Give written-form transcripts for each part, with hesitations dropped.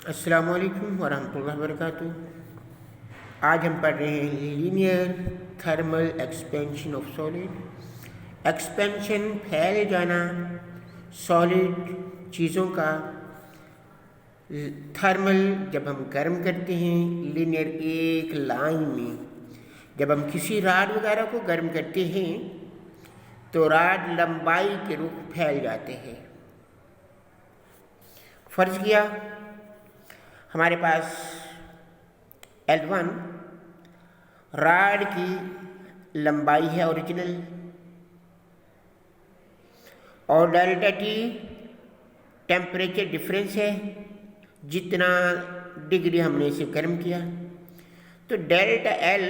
अस्सलाम वालेकुम वरहमतुल्लाहि वबरकातुहू। आज हम पढ़ रहे हैं linear thermal expansion of solid. Expansion फैल जाना सॉलिड चीज़ों का। थर्मल जब हम गर्म करते हैं लीनियर एक लाइन में, जब हम किसी राड वगैरह को गर्म करते हैं तो राड लंबाई के रुख फैल जाते हैं। फर्ज किया हमारे पास L1 राड की लंबाई है ओरिजिनल, और डेल्टा टी टेम्परेचर डिफरेंस है, जितना डिग्री हमने इसे गर्म किया। तो डेल्टा एल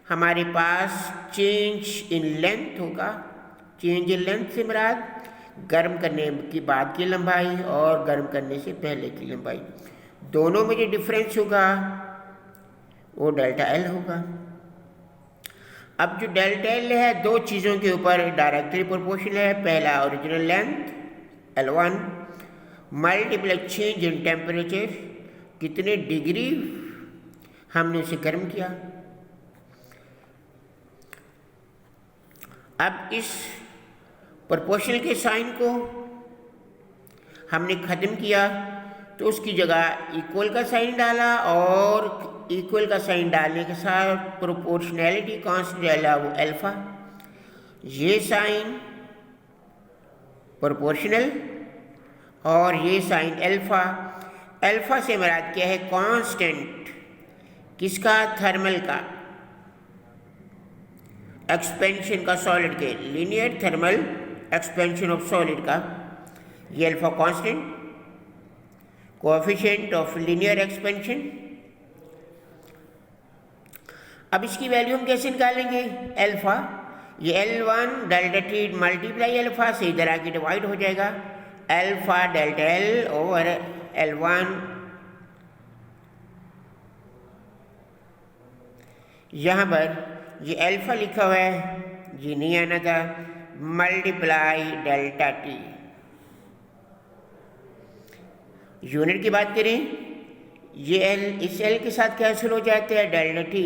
हमारे पास चेंज इन लेंथ होगा। चेंज इन लेंथ से मुराद गर्म करने के बाद की लंबाई और गर्म करने से पहले की लंबाई, दोनों में जो डिफरेंस होगा वो डेल्टा एल होगा। अब जो डेल्टा एल है दो चीज़ों के ऊपर डायरेक्टली प्रोपोर्शनल है। पहला original length L1 multiply change in temperature, कितने डिग्री हमने उसे गर्म किया। अब इस प्रोपोर्शनल के साइन को हमने ख़त्म किया तो उसकी जगह इक्वल का साइन डाला, और इक्वल का साइन डालने के साथ प्रोपोर्शनैलिटी कांस्टेंट डाला वो अल्फ़ा। ये साइन प्रोपोर्शनल और ये साइन अल्फ़ा। अल्फ़ा से मुराद क्या है? कांस्टेंट। किसका? थर्मल का, एक्सपेंशन का सॉलिड के, linear thermal expansion of solid का। ये alpha constant, coefficient of linear expansion. अब इसकी वैल्यू हम कैसे निकालेंगे? अल्फ़ा, ये L1 delta T multiply alpha से इधर आके डिवाइड हो जाएगा। Alpha delta L over L1, यहाँ पर ये अल्फ़ा लिखा हुआ है, ये नहीं आना था, मल्टीप्लाई डेल्टा टी। यूनिट की बात करें, ये एल इस एल के साथ कैंसिल हो जाते हैं, डेल्टा टी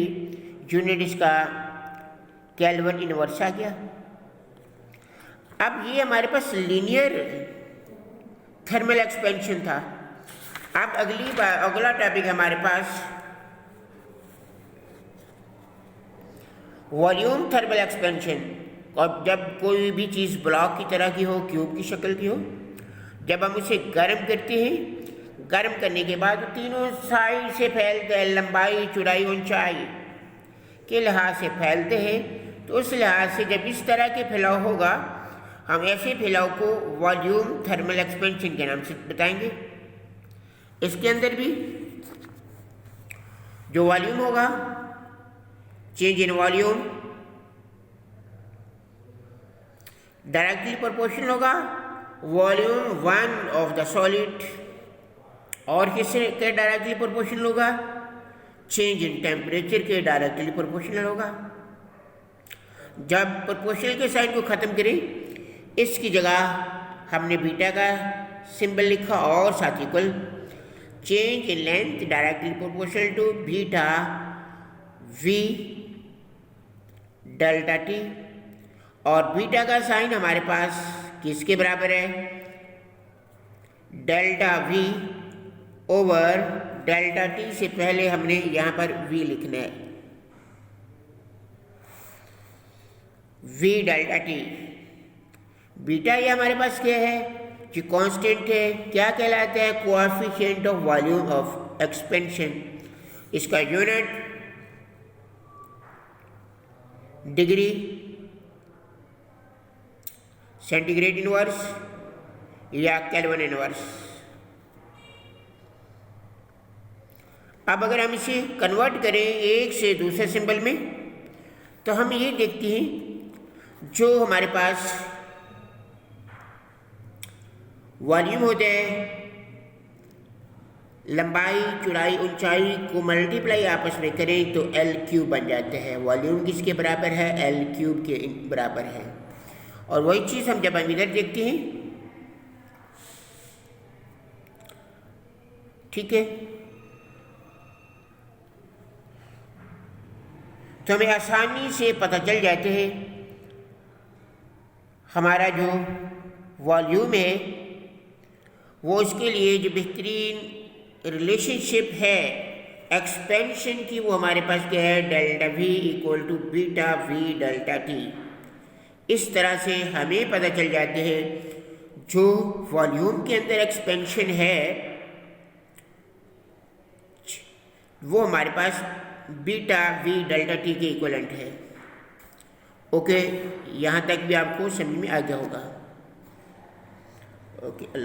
यूनिट इसका केल्विन इनवर्स आ गया। अब ये हमारे पास लीनियर थर्मल एक्सपेंशन था। अब अगला टॉपिक हमारे पास वॉल्यूम थर्मल एक्सपेंशन। और जब कोई भी चीज़ ब्लॉक की तरह की हो, क्यूब की शक्ल की हो, जब हम उसे गर्म करते हैं, गर्म करने के बाद तीनों साइड से फैलते हैं, लंबाई चौड़ाई ऊंचाई के लिहाज से फैलते हैं। तो उस लिहाज से जब इस तरह के फैलाव होगा, हम ऐसे फैलाव को वॉल्यूम थर्मल एक्सपेंशन के नाम से बताएंगे। इसके अंदर भी जो वॉल्यूम होगा, change in volume directly proportional होगा volume one of the solid, और किससे के डायरेक्टली प्रोपोर्शनल होगा? चेंज इन टेम्परेचर के डायरेक्टली प्रोपोर्शनल होगा। जब प्रोपोर्शनल के साइन को ख़त्म करें, इसकी जगह हमने बीटा का सिंबल लिखा और साथ equal. Change in length directly proportional to beta V delta T, और बीटा का साइन हमारे पास किसके बराबर है? Delta V over delta T से पहले हमने यहाँ पर v लिखना है, v डेल्टा टी। बीटा ये हमारे पास क्या है? कि कांस्टेंट है, क्या कहलाता है? Coefficient of volume of expansion. इसका यूनिट डिग्री सेंटीग्रेड इनवर्स या केल्विन इनवर्स। अब अगर हम इसे कन्वर्ट करें एक से दूसरे सिंबल में, तो हम ये देखते हैं जो हमारे पास वॉल्यूम होता है, लंबाई चौड़ाई ऊंचाई को मल्टीप्लाई आपस में करें तो एल क्यूब बन जाता है। वॉल्यूम किसके बराबर है? एल क्यूब के बराबर है। और वही चीज़ हम जब हम इधर देखते हैं, ठीक है, तो हमें आसानी से पता चल जाते हैं हमारा जो वॉल्यूम है वो उसके लिए जो बेहतरीन रिलेशनशिप है एक्सपेंशन की, वो हमारे पास क्या है, delta V equal to beta V delta T. इस तरह से हमें पता चल जाते हैं जो वॉल्यूम के अंदर एक्सपेंशन है वो हमारे पास बीटा वी डेल्टा टी के इक्वलेंट है। ओके, यहाँ तक भी आपको समझ में आ गया होगा। ओके, अल्लाह।